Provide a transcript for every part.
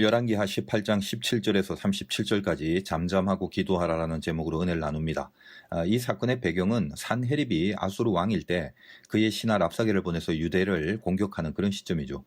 열왕기하 18장 17절에서 37절까지 잠잠하고 기도하라라는 제목으로 은혜를 나눕니다. 이 사건의 배경은 산헤립이 아수르 왕일 때 그의 신하 랍사게를 보내서 유대를 공격하는 그런 시점이죠.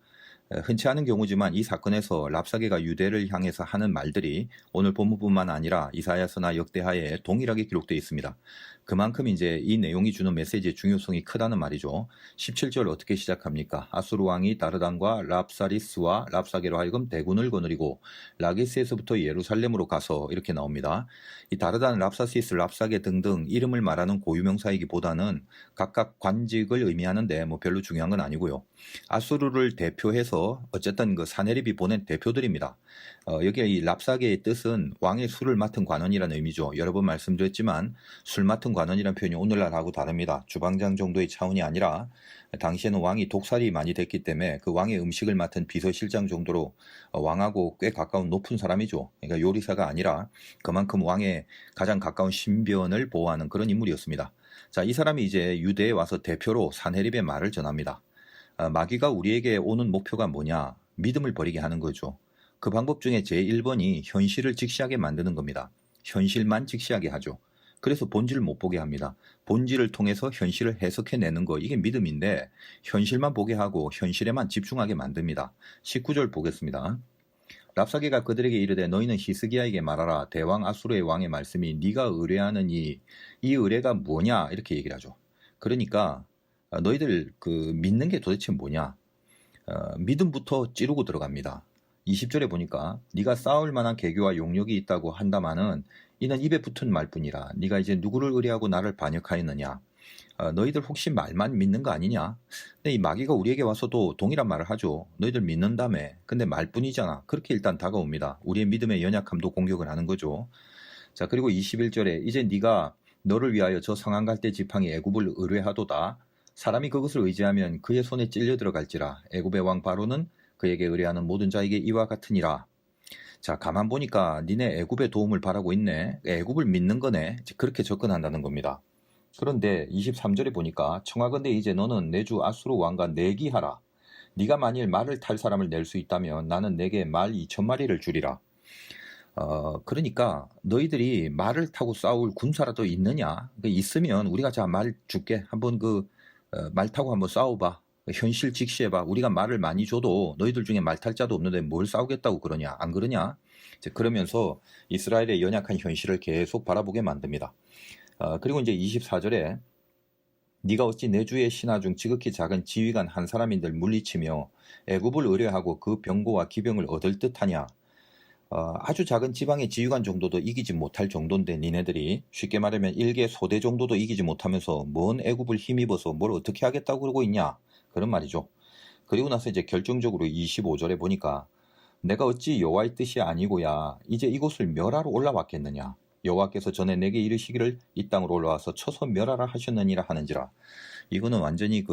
흔치 않은 경우지만 이 사건에서 랍사게가 유대를 향해서 하는 말들이 오늘 본문뿐만 아니라 이사야서나 역대하에 동일하게 기록되어 있습니다. 그만큼 이제 이 내용이 주는 메시지의 중요성이 크다는 말이죠. 17절 어떻게 시작합니까? 아수르 왕이 다르단과 랍사리스와 랍사게로 하여금 대군을 거느리고 라기스에서부터 예루살렘으로 가서 이렇게 나옵니다. 이 다르단, 랍사시스, 랍사게 등등 이름을 말하는 고유명사이기보다는 각각 관직을 의미하는데 별로 중요한 건 아니고요. 아수르를 대표해서 어쨌든 그 사네립이 보낸 대표들입니다. 여기에 이 랍사게의 뜻은 왕의 술을 맡은 관원이라는 의미죠. 여러 번 말씀드렸지만 술 맡은 관원이라는 표현이 오늘날하고 다릅니다. 주방장 정도의 차원이 아니라 당시에는 왕이 독살이 많이 됐기 때문에 그 왕의 음식을 맡은 비서실장 정도로 왕하고 꽤 가까운 높은 사람이죠. 그러니까 요리사가 아니라 그만큼 왕의 가장 가까운 신변을 보호하는 그런 인물이었습니다. 자, 이 사람이 이제 유대에 와서 대표로 산헤립의 말을 전합니다. 마귀가 우리에게 오는 목표가 뭐냐? 믿음을 버리게 하는 거죠. 그 방법 중에 제1번이 현실을 직시하게 만드는 겁니다. 현실만 직시하게 하죠. 그래서 본질을 못 보게 합니다. 본질을 통해서 현실을 해석해내는 거, 이게 믿음인데 현실만 보게 하고 현실에만 집중하게 만듭니다. 19절 보겠습니다. 랍사게가 그들에게 이르되 너희는 히스기야에게 말하라. 대왕 아수르의 왕의 말씀이 네가 의뢰하느니 이 의뢰가 뭐냐? 이렇게 얘기를 하죠. 그러니까 너희들 믿는 게 도대체 뭐냐? 믿음부터 찌르고 들어갑니다. 20절에 보니까 네가 싸울 만한 계교와 용력이 있다고 한다마는 이는 입에 붙은 말뿐이라. 네가 이제 누구를 의뢰하고 나를 반역하였느냐? 너희들 혹시 말만 믿는 거 아니냐? 근데 이 마귀가 우리에게 와서도 동일한 말을 하죠. 너희들 믿는다며. 근데 말뿐이잖아. 그렇게 일단 다가옵니다. 우리의 믿음의 연약함도 공격을 하는 거죠. 자, 그리고 21절에 이제 네가 너를 위하여 저 성한 갈대 지팡이 애굽을 의뢰하도다. 사람이 그것을 의지하면 그의 손에 찔려 들어갈지라. 애굽의 왕 바로는 그에게 의뢰하는 모든 자에게 이와 같으니라. 자, 가만 보니까 니네 애굽의 도움을 바라고 있네. 애굽을 믿는 거네. 그렇게 접근한다는 겁니다. 그런데 23절에 보니까 청하건대 이제 너는 내 주 아수르 왕과 내기하라. 네가 만일 말을 탈 사람을 낼 수 있다면 나는 내게 말 2,000마리를 주리라. 그러니까 너희들이 말을 타고 싸울 군사라도 있느냐? 있으면 우리가 자 말 줄게. 한번 말 타고 한번 싸워봐. 현실 직시해봐. 우리가 말을 많이 줘도 너희들 중에 말 탈 자도 없는데 뭘 싸우겠다고 그러냐? 안 그러냐? 그러면서 이스라엘의 연약한 현실을 계속 바라보게 만듭니다. 그리고 이제 24절에 네가 어찌 내 주의 신하 중 지극히 작은 지휘관 한 사람인들 물리치며 애굽을 의뢰하고 그 병고와 기병을 얻을 듯하냐? 아주 작은 지방의 지휘관 정도도 이기지 못할 정도인데 니네들이 쉽게 말하면 일개 소대 정도도 이기지 못하면서 뭔 애굽을 힘입어서 뭘 어떻게 하겠다고 그러고 있냐? 그런 말이죠. 그리고 나서 이제 결정적으로 25절에 보니까 내가 어찌 여호와의 뜻이 아니고야 이제 이곳을 멸하러 올라왔겠느냐? 여호와께서 전에 내게 이르시기를 이 땅으로 올라와서 쳐서 멸하라 하셨느니라 하는지라. 이거는 완전히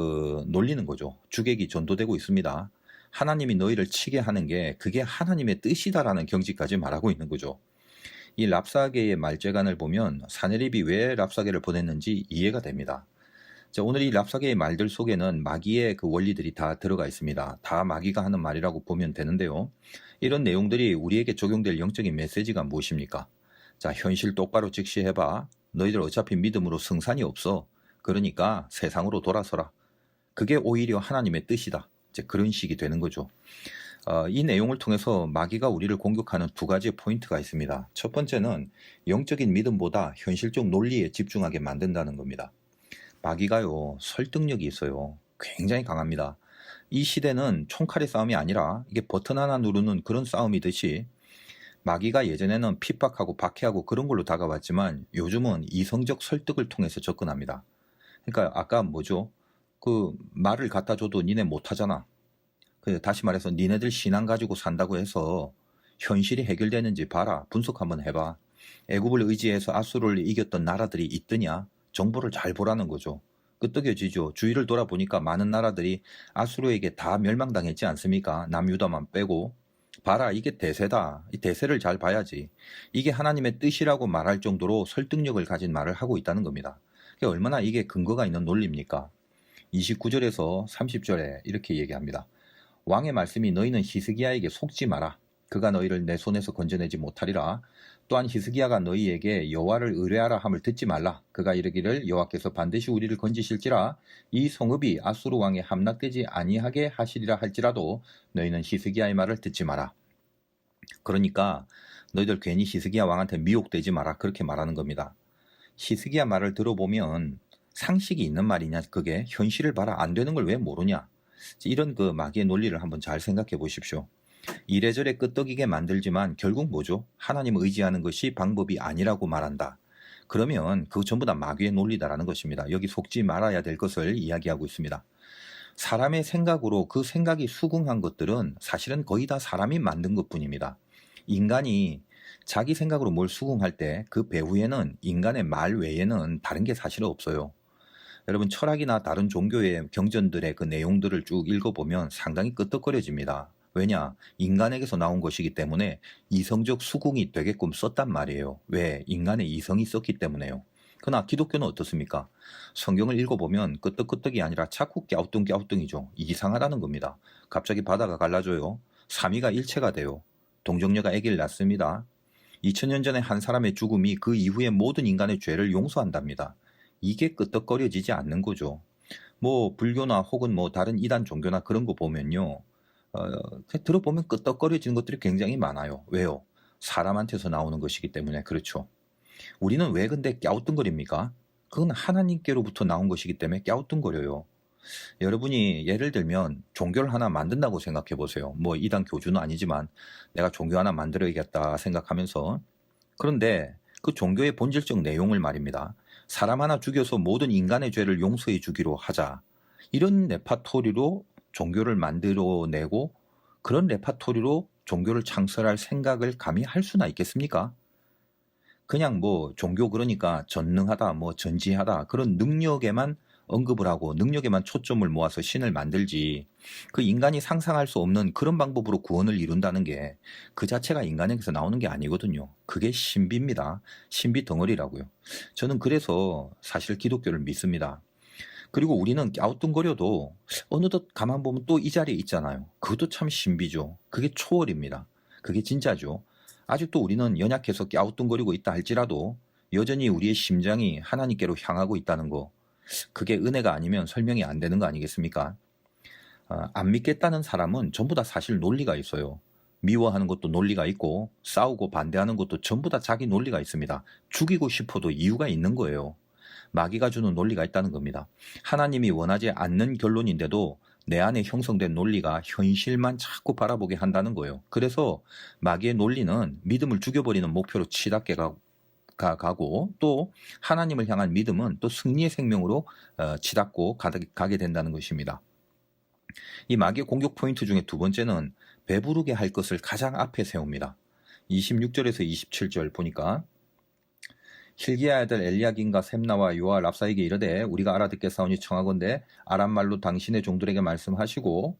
놀리는 거죠. 주객이 전도되고 있습니다. 하나님이 너희를 치게 하는 게 그게 하나님의 뜻이다라는 경지까지 말하고 있는 거죠. 이 랍사게의 말재간을 보면 사네립이 왜 랍사게를 보냈는지 이해가 됩니다. 자, 오늘 이 랍사게의 말들 속에는 마귀의 그 원리들이 다 들어가 있습니다. 다 마귀가 하는 말이라고 보면 되는데요. 이런 내용들이 우리에게 적용될 영적인 메시지가 무엇입니까? 자, 현실 똑바로 직시해봐. 너희들 어차피 믿음으로 승산이 없어. 그러니까 세상으로 돌아서라. 그게 오히려 하나님의 뜻이다. 이제 그런 식이 되는 거죠. 이 내용을 통해서 마귀가 우리를 공격하는 두 가지 포인트가 있습니다. 첫 번째는 영적인 믿음보다 현실적 논리에 집중하게 만든다는 겁니다. 마귀가요, 설득력이 있어요. 굉장히 강합니다. 이 시대는 총칼의 싸움이 아니라 이게 버튼 하나 누르는 그런 싸움이듯이 마귀가 예전에는 핍박하고 박해하고 그런 걸로 다가왔지만 요즘은 이성적 설득을 통해서 접근합니다. 그러니까 아까 뭐죠? 말을 갖다 줘도 니네 못하잖아. 다시 말해서 니네들 신앙 가지고 산다고 해서 현실이 해결되는지 봐라. 분석 한번 해봐. 애굽을 의지해서 아수르를 이겼던 나라들이 있더냐? 정보를 잘 보라는 거죠. 끄떡여지죠. 주위를 돌아보니까 많은 나라들이 아수르에게 다 멸망당했지 않습니까? 남유다만 빼고. 봐라, 이게 대세다. 이 대세를 잘 봐야지. 이게 하나님의 뜻이라고 말할 정도로 설득력을 가진 말을 하고 있다는 겁니다. 얼마나 이게 근거가 있는 논리입니까? 29절에서 30절에 이렇게 얘기합니다. 왕의 말씀이 너희는 히스기야에게 속지 마라. 그가 너희를 내 손에서 건져내지 못하리라. 또한 히스기야가 너희에게 여호와를 의뢰하라 함을 듣지 말라. 그가 이르기를 여호와께서 반드시 우리를 건지실지라 이 성읍이 아수르 왕에 함락되지 아니하게 하시리라 할지라도 너희는 히스기야의 말을 듣지 마라. 그러니까 너희들 괜히 히스기야 왕한테 미혹되지 마라, 그렇게 말하는 겁니다. 히스기야 말을 들어보면 상식이 있는 말이냐, 그게 현실을 봐라, 안 되는 걸 왜 모르냐, 이런 그 마귀의 논리를 한번 잘 생각해 보십시오. 이래저래 끄떡이게 만들지만 결국 뭐죠? 하나님을 의지하는 것이 방법이 아니라고 말한다. 그러면 그거 전부 다 마귀의 논리다라는 것입니다. 여기 속지 말아야 될 것을 이야기하고 있습니다. 사람의 생각으로 그 생각이 수긍한 것들은 사실은 거의 다 사람이 만든 것뿐입니다. 인간이 자기 생각으로 뭘 수긍할 때 그 배후에는 인간의 말 외에는 다른 게 사실은 없어요. 여러분, 철학이나 다른 종교의 경전들의 그 내용들을 쭉 읽어보면 상당히 끄떡거려집니다. 왜냐? 인간에게서 나온 것이기 때문에 이성적 수긍이 되게끔 썼단 말이에요. 왜? 인간의 이성이 썼기 때문에요. 그러나 기독교는 어떻습니까? 성경을 읽어보면 끄떡끄떡이 아니라 자꾸 갸우뚱갸우뚱이죠. 이상하다는 겁니다. 갑자기 바다가 갈라져요. 삼위가 일체가 돼요. 동정녀가 아기를 낳습니다. 2000년 전에 한 사람의 죽음이 그 이후에 모든 인간의 죄를 용서한답니다. 이게 끄떡거려지지 않는 거죠. 뭐 불교나 혹은 뭐 다른 이단 종교나 그런 거 보면요, 들어보면 끄떡거려지는 것들이 굉장히 많아요. 왜요? 사람한테서 나오는 것이기 때문에. 그렇죠. 우리는 왜 근데 갸우뚱거립니까? 그건 하나님께로부터 나온 것이기 때문에 갸우뚱거려요. 여러분이 예를 들면 종교를 하나 만든다고 생각해 보세요. 뭐 이단 교주는 아니지만 내가 종교 하나 만들어야겠다 생각하면서, 그런데 그 종교의 본질적 내용을 말입니다. 사람 하나 죽여서 모든 인간의 죄를 용서해 주기로 하자, 이런 레파토리로 종교를 만들어내고 그런 레파토리로 종교를 창설할 생각을 감히 할 수나 있겠습니까? 그냥 뭐 종교 그러니까 전능하다, 뭐 전지하다, 그런 능력에만 언급을 하고 능력에만 초점을 모아서 신을 만들지, 그 인간이 상상할 수 없는 그런 방법으로 구원을 이룬다는 게 그 자체가 인간에게서 나오는 게 아니거든요. 그게 신비입니다. 신비 덩어리라고요. 저는 그래서 사실 기독교를 믿습니다. 그리고 우리는 갸우뚱거려도 어느덧 가만 보면 또 이 자리에 있잖아요. 그것도 참 신비죠. 그게 초월입니다. 그게 진짜죠. 아직도 우리는 연약해서 갸우뚱거리고 있다 할지라도 여전히 우리의 심장이 하나님께로 향하고 있다는 거, 그게 은혜가 아니면 설명이 안 되는 거 아니겠습니까? 안 믿겠다는 사람은 전부 다 사실 논리가 있어요. 미워하는 것도 논리가 있고 싸우고 반대하는 것도 전부 다 자기 논리가 있습니다. 죽이고 싶어도 이유가 있는 거예요. 마귀가 주는 논리가 있다는 겁니다. 하나님이 원하지 않는 결론인데도 내 안에 형성된 논리가 현실만 자꾸 바라보게 한다는 거예요. 그래서 마귀의 논리는 믿음을 죽여버리는 목표로 치닫게 가고, 또 하나님을 향한 믿음은 또 승리의 생명으로 치닫고 가게 된다는 것입니다. 이 마귀의 공격 포인트 중에 두 번째는 배부르게 할 것을 가장 앞에 세웁니다. 26절에서 27절 보니까, hil기야의 아들 엘리야김과 셈나와 요아 랍사에게 이르되 우리가 알아듣겠사오니 청하건대 아람 말로 당신의 종들에게 말씀하시고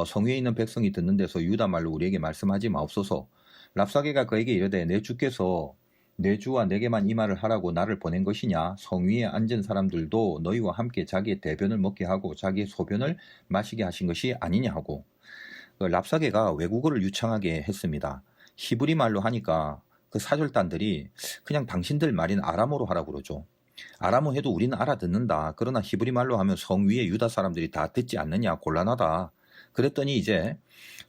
성위에 있는 백성이 듣는 데서 유다 말로 우리에게 말씀하지 마옵소서. 랍사게가 그에게 이르되 내 주께서 내 주와 내게만 이 말을 하라고 나를 보낸 것이냐? 성위에 앉은 사람들도 너희와 함께 자기의 대변을 먹게 하고 자기의 소변을 마시게 하신 것이 아니냐 하고, 랍사게가 외국어를 유창하게 했습니다. 히브리 말로 하니까 그 사절단들이 그냥 당신들 말인 아람어로 하라고 그러죠. 아람어 해도 우리는 알아듣는다. 그러나 히브리 말로 하면 성위의 유다 사람들이 다 듣지 않느냐, 곤란하다. 그랬더니 이제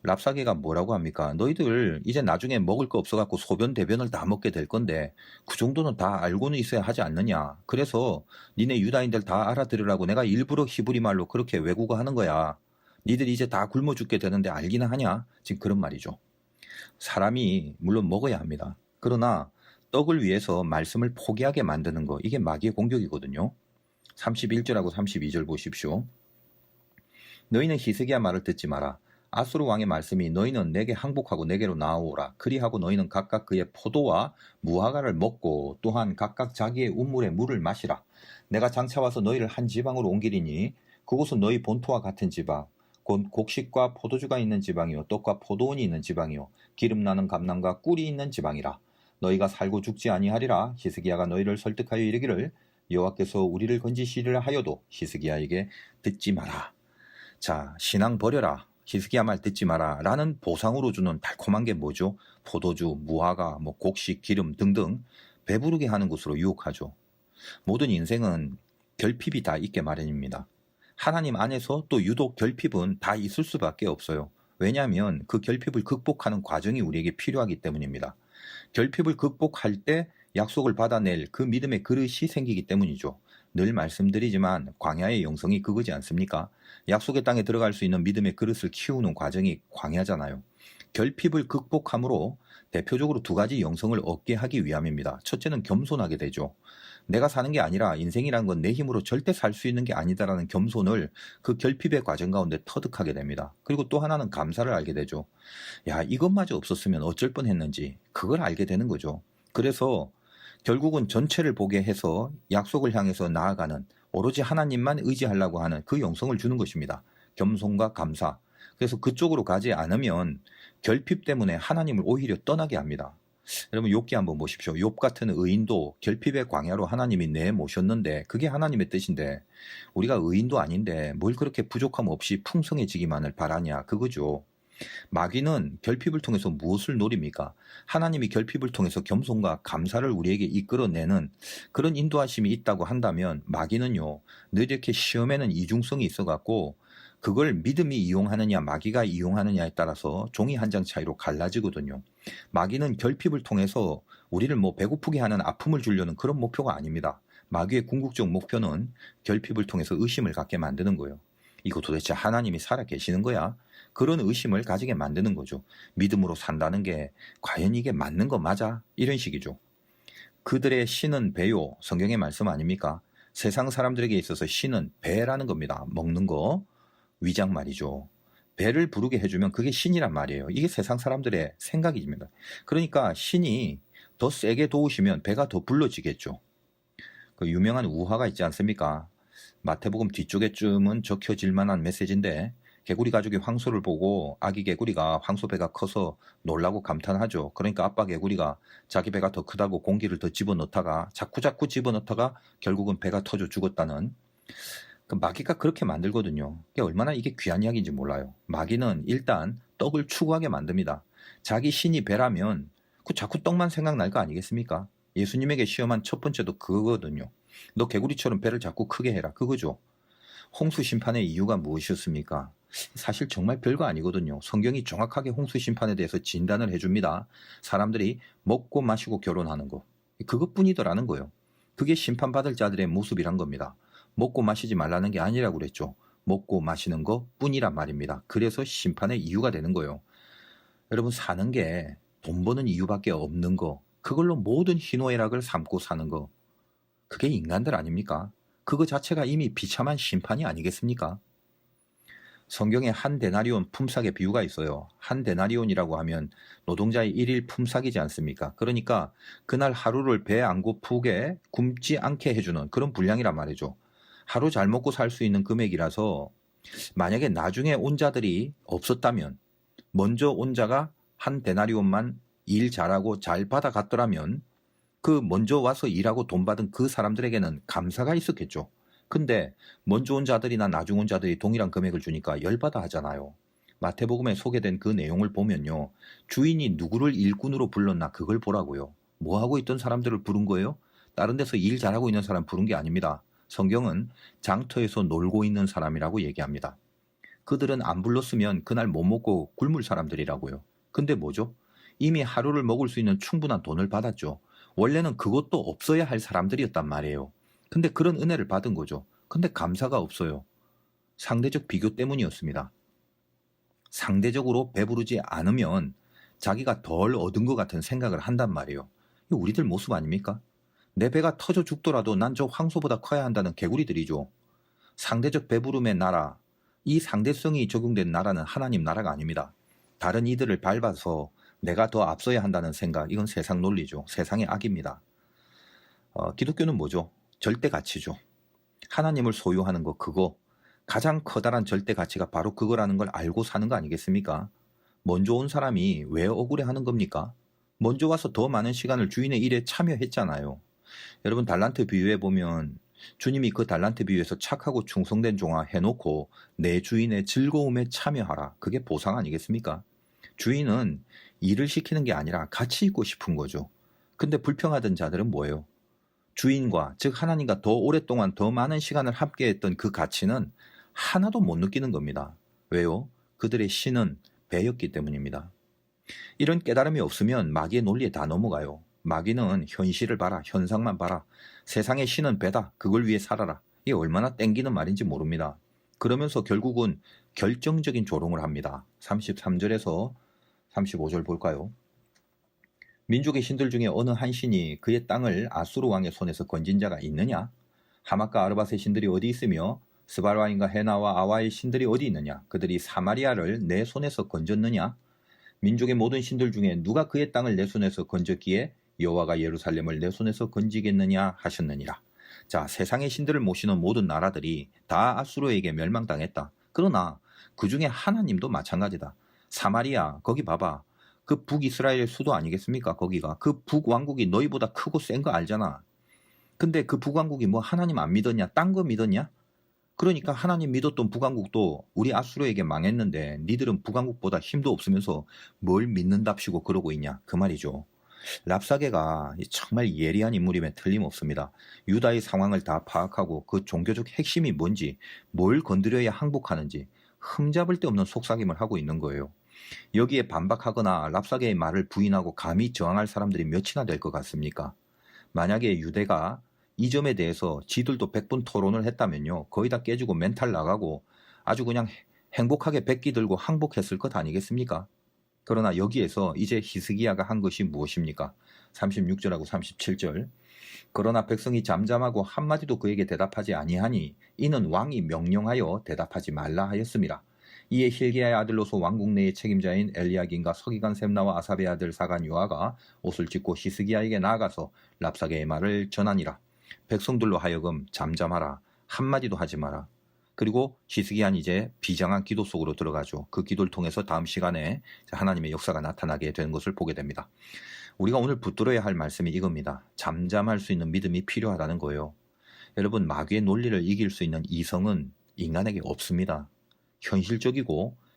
랍사게가 뭐라고 합니까? 너희들 이제 나중에 먹을 거 없어갖고 소변 대변을 다 먹게 될 건데 그 정도는 다 알고는 있어야 하지 않느냐. 그래서 니네 유다인들 다 알아들으라고 내가 일부러 히브리 말로 그렇게 외국어 하는 거야. 니들이 이제 다 굶어 죽게 되는데 알기나 하냐? 지금 그런 말이죠. 사람이 물론 먹어야 합니다. 그러나 떡을 위해서 말씀을 포기하게 만드는 거, 이게 마귀의 공격이거든요. 31절하고 32절 보십시오. 너희는 히스기야 말을 듣지 마라. 아수르 왕의 말씀이 너희는 내게 항복하고 내게로 나아오라. 그리하고 너희는 각각 그의 포도와 무화과를 먹고 또한 각각 자기의 우물의 물을 마시라. 내가 장차 와서 너희를 한 지방으로 옮기리니 그곳은 너희 본토와 같은 지방, 곧 곡식과 포도주가 있는 지방이요 떡과 포도원이 있는 지방이요 기름 나는 감람과 꿀이 있는 지방이라. 너희가 살고 죽지 아니하리라. 히스기야가 너희를 설득하여 이르기를 여호와께서 우리를 건지시리라 하여도 히스기야에게 듣지 마라. 자, 신앙 버려라. 히스기야 말 듣지 마라 라는 보상으로 주는 달콤한 게 뭐죠? 포도주, 무화과, 곡식, 기름 등등 배부르게 하는 것으로 유혹하죠. 모든 인생은 결핍이 다 있게 마련입니다. 하나님 안에서 또 유독 결핍은 다 있을 수밖에 없어요. 왜냐하면 그 결핍을 극복하는 과정이 우리에게 필요하기 때문입니다. 결핍을 극복할 때 약속을 받아낼 그 믿음의 그릇이 생기기 때문이죠. 늘 말씀드리지만 광야의 영성이 그거지 않습니까? 약속의 땅에 들어갈 수 있는 믿음의 그릇을 키우는 과정이 광야잖아요. 결핍을 극복함으로 대표적으로 두 가지 영성을 얻게 하기 위함입니다. 첫째는 겸손하게 되죠. 내가 사는 게 아니라 인생이란 건 내 힘으로 절대 살 수 있는 게 아니다라는 겸손을 그 결핍의 과정 가운데 터득하게 됩니다. 그리고 또 하나는 감사를 알게 되죠. 야, 이것마저 없었으면 어쩔 뻔했는지 그걸 알게 되는 거죠. 그래서 결국은 전체를 보게 해서 약속을 향해서 나아가는 오로지 하나님만 의지하려고 하는 그 영성을 주는 것입니다. 겸손과 감사. 그래서 그쪽으로 가지 않으면 결핍 때문에 하나님을 오히려 떠나게 합니다. 여러분 욥기 한번 보십시오. 욥 같은 의인도 결핍의 광야로 하나님이 내모셨는데 그게 하나님의 뜻인데 우리가 의인도 아닌데 뭘 그렇게 부족함 없이 풍성해지기만을 바라냐 그거죠. 마귀는 결핍을 통해서 무엇을 노립니까? 하나님이 결핍을 통해서 겸손과 감사를 우리에게 이끌어내는 그런 인도하심이 있다고 한다면 마귀는요 늘 이렇게 시험에는 이중성이 있어갖고 그걸 믿음이 이용하느냐 마귀가 이용하느냐에 따라서 종이 한 장 차이로 갈라지거든요. 마귀는 결핍을 통해서 우리를 배고프게 하는 아픔을 주려는 그런 목표가 아닙니다. 마귀의 궁극적 목표는 결핍을 통해서 의심을 갖게 만드는 거예요. 이거 도대체 하나님이 살아 계시는 거야? 그런 의심을 가지게 만드는 거죠. 믿음으로 산다는 게 과연 이게 맞는 거 맞아? 이런 식이죠. 그들의 신은 배요. 성경의 말씀 아닙니까? 세상 사람들에게 있어서 신은 배라는 겁니다. 먹는 거. 위장 말이죠. 배를 부르게 해주면 그게 신이란 말이에요. 이게 세상 사람들의 생각입니다. 그러니까 신이 더 세게 도우시면 배가 더 불러지겠죠. 그 유명한 우화가 있지 않습니까? 마태복음 뒤쪽에쯤은 적혀질 만한 메시지인데 개구리 가족이 황소를 보고 아기 개구리가 황소 배가 커서 놀라고 감탄하죠. 그러니까 아빠 개구리가 자기 배가 더 크다고 공기를 더 집어넣다가 자꾸 집어넣다가 결국은 배가 터져 죽었다는 그 마귀가 그렇게 만들거든요. 얼마나 이게 귀한 이야기인지 몰라요. 마귀는 일단 떡을 추구하게 만듭니다. 자기 신이 배라면 그 자꾸 떡만 생각날 거 아니겠습니까? 예수님에게 시험한 첫 번째도 그거거든요. 너 개구리처럼 배를 자꾸 크게 해라. 그거죠. 홍수 심판의 이유가 무엇이었습니까? 사실 정말 별거 아니거든요. 성경이 정확하게 홍수 심판에 대해서 진단을 해줍니다. 사람들이 먹고 마시고 결혼하는 거. 그것뿐이더라는 거예요. 그게 심판받을 자들의 모습이란 겁니다. 먹고 마시지 말라는 게 아니라고 그랬죠. 먹고 마시는 것 뿐이란 말입니다. 그래서 심판의 이유가 되는 거예요. 여러분 사는 게 돈 버는 이유밖에 없는 거 그걸로 모든 희노애락을 삼고 사는 거 그게 인간들 아닙니까? 그거 자체가 이미 비참한 심판이 아니겠습니까? 성경에 한 데나리온 품삯의 비유가 있어요. 한 데나리온이라고 하면 노동자의 1일 품삯이지 않습니까? 그러니까 그날 하루를 배 안 고프게 굶지 않게 해주는 그런 분량이란 말이죠. 하루 잘 먹고 살 수 있는 금액이라서 만약에 나중에 온 자들이 없었다면 먼저 온 자가 한 데나리온만 일 잘하고 잘 받아갔더라면 그 먼저 와서 일하고 돈 받은 그 사람들에게는 감사가 있었겠죠. 근데 먼저 온 자들이나 나중 온 자들이 동일한 금액을 주니까 열받아 하잖아요. 마태복음에 소개된 그 내용을 보면요. 주인이 누구를 일꾼으로 불렀나 그걸 보라고요. 뭐 하고 있던 사람들을 부른 거예요? 다른 데서 일 잘하고 있는 사람 부른 게 아닙니다. 성경은 장터에서 놀고 있는 사람이라고 얘기합니다. 그들은 안 불렀으면 그날 못 먹고 굶을 사람들이라고요. 근데 뭐죠? 이미 하루를 먹을 수 있는 충분한 돈을 받았죠. 원래는 그것도 없어야 할 사람들이었단 말이에요. 근데 그런 은혜를 받은 거죠. 근데 감사가 없어요. 상대적 비교 때문이었습니다. 상대적으로 배부르지 않으면 자기가 덜 얻은 것 같은 생각을 한단 말이에요. 이거 우리들 모습 아닙니까? 내 배가 터져 죽더라도 난 저 황소보다 커야 한다는 개구리들이죠. 상대적 배부름의 나라, 이 상대성이 적용된 나라는 하나님 나라가 아닙니다. 다른 이들을 밟아서 내가 더 앞서야 한다는 생각, 이건 세상 논리죠. 세상의 악입니다. 기독교는 뭐죠? 절대 가치죠. 하나님을 소유하는 거 그거 가장 커다란 절대 가치가 바로 그거라는 걸 알고 사는 거 아니겠습니까? 먼저 온 사람이 왜 억울해하는 겁니까? 먼저 와서 더 많은 시간을 주인의 일에 참여했잖아요. 여러분 달란트 비유해 보면 주님이 그 달란트 비유에서 착하고 충성된 종아 해놓고 내 주인의 즐거움에 참여하라. 그게 보상 아니겠습니까? 주인은 일을 시키는 게 아니라 같이 있고 싶은 거죠. 근데 불평하던 자들은 뭐예요? 주인과, 즉 하나님과 더 오랫동안 더 많은 시간을 함께했던 그 가치는 하나도 못 느끼는 겁니다. 왜요? 그들의 신은 배였기 때문입니다. 이런 깨달음이 없으면 마귀의 논리에 다 넘어가요. 마귀는 현실을 봐라, 현상만 봐라. 세상의 신은 배다, 그걸 위해 살아라. 이게 얼마나 땡기는 말인지 모릅니다. 그러면서 결국은 결정적인 조롱을 합니다. 33절에서 35절 볼까요? 민족의 신들 중에 어느 한 신이 그의 땅을 아수르 왕의 손에서 건진 자가 있느냐? 하맛과 아르밧의 신들이 어디 있으며 스발와인과 헤나와 아와의 신들이 어디 있느냐? 그들이 사마리아를 내 손에서 건졌느냐? 민족의 모든 신들 중에 누가 그의 땅을 내 손에서 건졌기에 여호와가 예루살렘을 내 손에서 건지겠느냐 하셨느니라. 자, 세상의 신들을 모시는 모든 나라들이 다 아수르에게 멸망당했다. 그러나 그 중에 하나님도 마찬가지다. 사마리아, 거기 봐봐. 그 북이스라엘 수도 아니겠습니까? 거기가. 그 북왕국이 너희보다 크고 센 거 알잖아. 근데 그 북왕국이 뭐 하나님 안 믿었냐? 딴 거 믿었냐? 그러니까 하나님 믿었던 북왕국도 우리 아수르에게 망했는데 니들은 북왕국보다 힘도 없으면서 뭘 믿는답시고 그러고 있냐? 그 말이죠. 랍사게가 정말 예리한 인물임에 틀림없습니다. 유다의 상황을 다 파악하고 그 종교적 핵심이 뭔지, 뭘 건드려야 항복하는지 흠잡을 데 없는 속삭임을 하고 있는 거예요. 여기에 반박하거나 랍사게의 말을 부인하고 감히 저항할 사람들이 몇이나 될 것 같습니까? 만약에 유대가 이 점에 대해서 지들도 100분 토론을 했다면요. 거의 다 깨지고 멘탈 나가고 아주 그냥 행복하게 백기 들고 항복했을 것 아니겠습니까? 그러나 여기에서 이제 히스기야가 한 것이 무엇입니까? 36절하고 37절. 그러나 백성이 잠잠하고 한마디도 그에게 대답하지 아니하니 이는 왕이 명령하여 대답하지 말라 하였습니다. 이에 hil기야의 아들로서 왕국 내의 책임자인 엘리야긴과 서기관 셈나와 아삽의 아들 사간 요아가 옷을 찢고 히스기야에게 나아가서 랍사게의 말을 전하니라. 백성들로 하여금 잠잠하라. 한마디도 하지 마라. 그리고 히스기야는 이제 비장한 기도 속으로 들어가죠. 그 기도를 통해서 다음 시간에 하나님의 역사가 나타나게 되는 것을 보게 됩니다. 우리가 오늘 붙들어야 할 말씀이 이겁니다. 잠잠할 수 있는 믿음이 필요하다는 거예요. 여러분, 마귀의 논리를 이길 수 있는 이성은 인간에게 없습니다.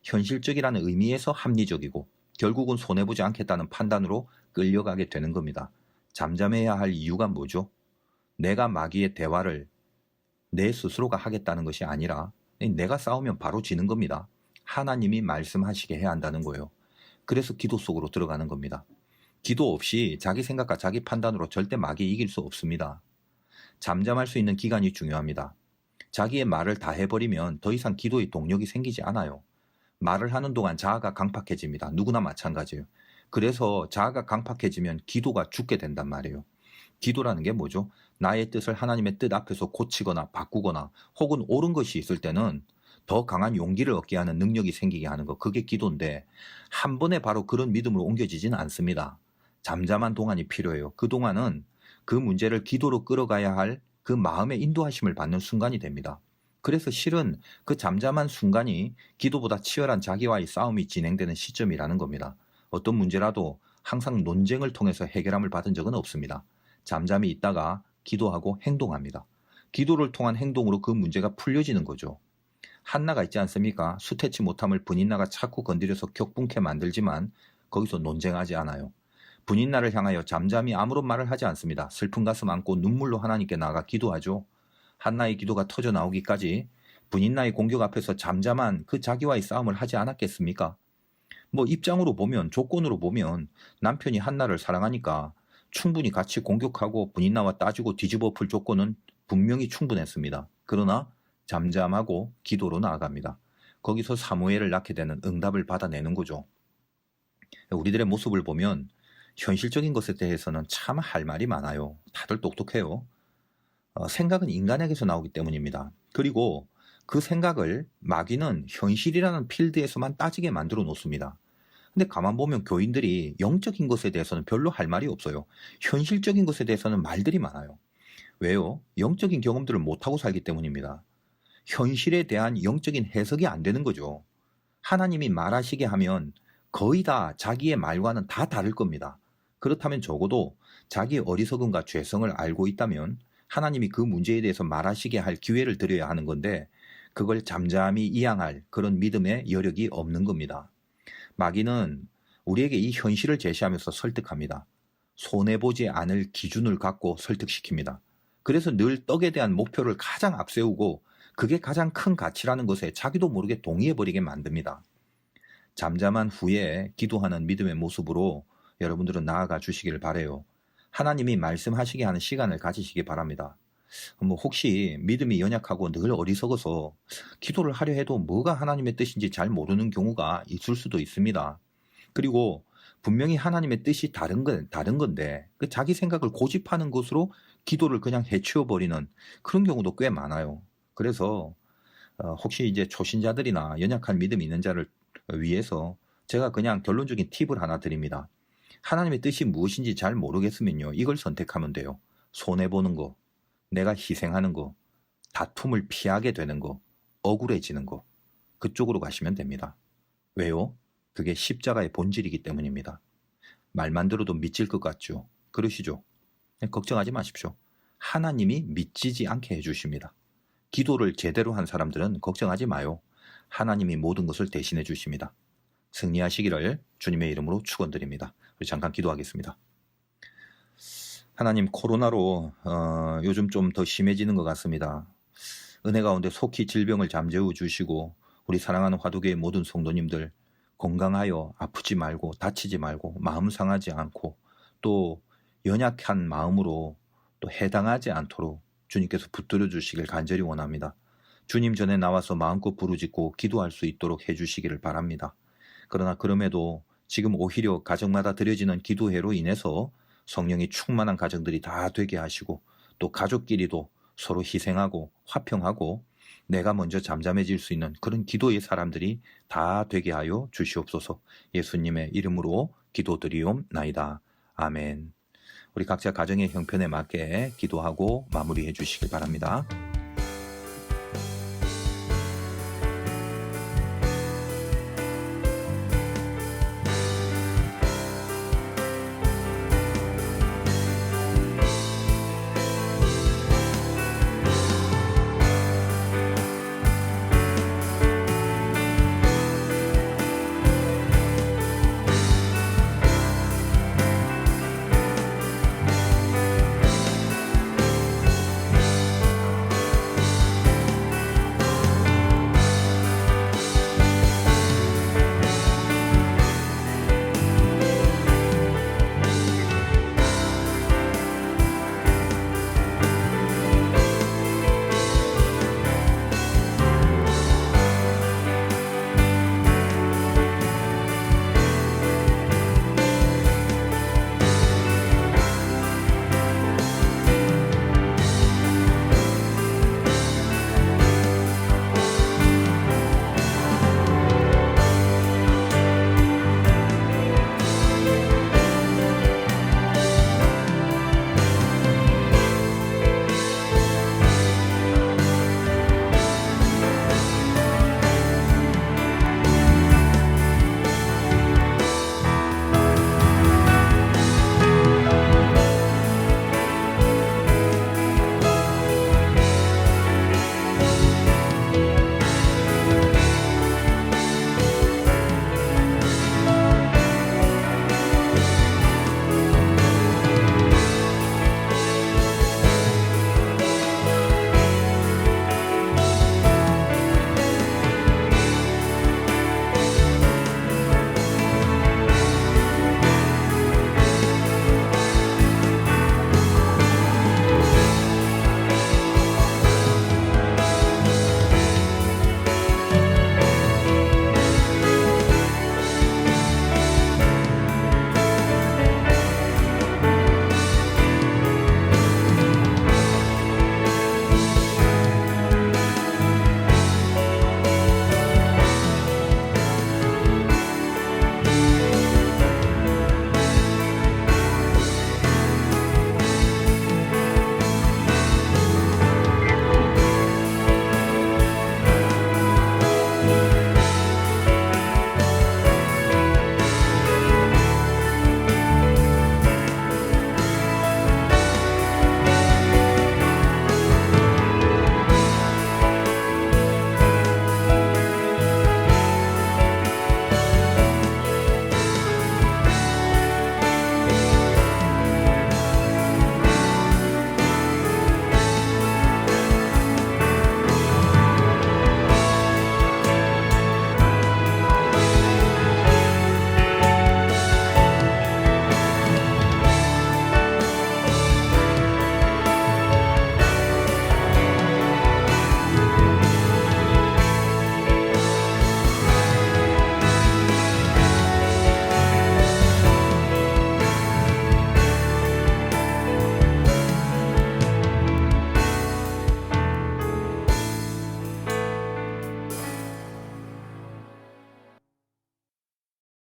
현실적이라는 의미에서 합리적이고 결국은 손해보지 않겠다는 판단으로 끌려가게 되는 겁니다. 잠잠해야 할 이유가 뭐죠? 내가 마귀의 대화를 내 스스로가 하겠다는 것이 아니라 내가 싸우면 바로 지는 겁니다. 하나님이 말씀하시게 해야 한다는 거예요. 그래서 기도 속으로 들어가는 겁니다. 기도 없이 자기 생각과 자기 판단으로 절대 마귀 이길 수 없습니다. 잠잠할 수 있는 기간이 중요합니다. 자기의 말을 다 해버리면 더 이상 기도의 동력이 생기지 않아요. 말을 하는 동안 자아가 강팍해집니다. 누구나 마찬가지예요. 그래서 자아가 강팍해지면 기도가 죽게 된단 말이에요. 기도라는 게 뭐죠? 나의 뜻을 하나님의 뜻 앞에서 고치거나 바꾸거나 혹은 옳은 것이 있을 때는 더 강한 용기를 얻게 하는 능력이 생기게 하는 것, 그게 기도인데 한 번에 바로 그런 믿음으로 옮겨지지는 않습니다. 잠잠한 동안이 필요해요. 그 동안은 그 문제를 기도로 끌어가야 할 그 마음의 인도하심을 받는 순간이 됩니다. 그래서 실은 그 잠잠한 순간이 기도보다 치열한 자기와의 싸움이 진행되는 시점이라는 겁니다. 어떤 문제라도 항상 논쟁을 통해서 해결함을 받은 적은 없습니다. 잠잠히 있다가 기도하고 행동합니다. 기도를 통한 행동으로 그 문제가 풀려지는 거죠. 한나가 있지 않습니까? 수태치 못함을 분인나가 자꾸 건드려서 격분케 만들지만 거기서 논쟁하지 않아요. 분인나를 향하여 잠잠히 아무런 말을 하지 않습니다. 슬픈 가슴 안고 눈물로 하나님께 나아가 기도하죠. 한나의 기도가 터져 나오기까지 분인나의 공격 앞에서 잠잠한 그 자기와의 싸움을 하지 않았겠습니까? 뭐 입장으로 보면, 조건으로 보면 남편이 한나를 사랑하니까 충분히 같이 공격하고 분인나와 따지고 뒤집어 풀 조건은 분명히 충분했습니다. 그러나 잠잠하고 기도로 나아갑니다. 거기서 사무엘을 낳게 되는 응답을 받아내는 거죠. 우리들의 모습을 보면 현실적인 것에 대해서는 참 할 말이 많아요. 다들 똑똑해요. 생각은 인간에게서 나오기 때문입니다. 그리고 그 생각을 마귀는 현실이라는 필드에서만 따지게 만들어 놓습니다. 근데 가만 보면 교인들이 영적인 것에 대해서는 별로 할 말이 없어요. 현실적인 것에 대해서는 말들이 많아요. 왜요? 영적인 경험들을 못하고 살기 때문입니다. 현실에 대한 영적인 해석이 안 되는 거죠. 하나님이 말하시게 하면 거의 다 자기의 말과는 다 다를 겁니다. 그렇다면 적어도 자기의 어리석음과 죄성을 알고 있다면 하나님이 그 문제에 대해서 말하시게 할 기회를 드려야 하는 건데 그걸 잠잠히 이양할 그런 믿음의 여력이 없는 겁니다. 마귀는 우리에게 이 현실을 제시하면서 설득합니다. 손해보지 않을 기준을 갖고 설득시킵니다. 그래서 늘 떡에 대한 목표를 가장 앞세우고 그게 가장 큰 가치라는 것에 자기도 모르게 동의해버리게 만듭니다. 잠잠한 후에 기도하는 믿음의 모습으로 여러분들은 나아가 주시기를 바라요. 하나님이 말씀하시게 하는 시간을 가지시기 바랍니다. 혹시 믿음이 연약하고 늘 어리석어서 기도를 하려 해도 뭐가 하나님의 뜻인지 잘 모르는 경우가 있을 수도 있습니다. 그리고 분명히 하나님의 뜻이 다른 건데 그 자기 생각을 고집하는 것으로 기도를 그냥 해치워버리는 그런 경우도 꽤 많아요. 그래서 혹시 이제 초신자들이나 연약한 믿음이 있는 자를 위해서 제가 그냥 결론적인 팁을 하나 드립니다. 하나님의 뜻이 무엇인지 잘 모르겠으면요, 이걸 선택하면 돼요. 손해보는 거, 내가 희생하는 거, 다툼을 피하게 되는 거, 억울해지는 거, 그쪽으로 가시면 됩니다. 왜요? 그게 십자가의 본질이기 때문입니다. 말만 들어도 믿질 것 같죠? 그러시죠? 걱정하지 마십시오. 하나님이 믿지지 않게 해주십니다. 기도를 제대로 한 사람들은 걱정하지 마요. 하나님이 모든 것을 대신해 주십니다. 승리하시기를 주님의 이름으로 축원드립니다. 우리 잠깐 기도하겠습니다. 하나님, 코로나로 요즘 좀 더 심해지는 것 같습니다. 은혜 가운데 속히 질병을 잠재워 주시고 우리 사랑하는 화두교의 모든 성도님들 건강하여 아프지 말고 다치지 말고 마음 상하지 않고 또 연약한 마음으로 또 해당하지 않도록 주님께서 붙들어 주시길 간절히 원합니다. 주님 전에 나와서 마음껏 부르짖고 기도할 수 있도록 해주시기를 바랍니다. 그러나 그럼에도 지금 오히려 가정마다 드려지는 기도회로 인해서 성령이 충만한 가정들이 다 되게 하시고 또 가족끼리도 서로 희생하고 화평하고 내가 먼저 잠잠해질 수 있는 그런 기도의 사람들이 다 되게 하여 주시옵소서. 예수님의 이름으로 기도드리옵나이다. 아멘. 우리 각자 가정의 형편에 맞게 기도하고 마무리해 주시길 바랍니다.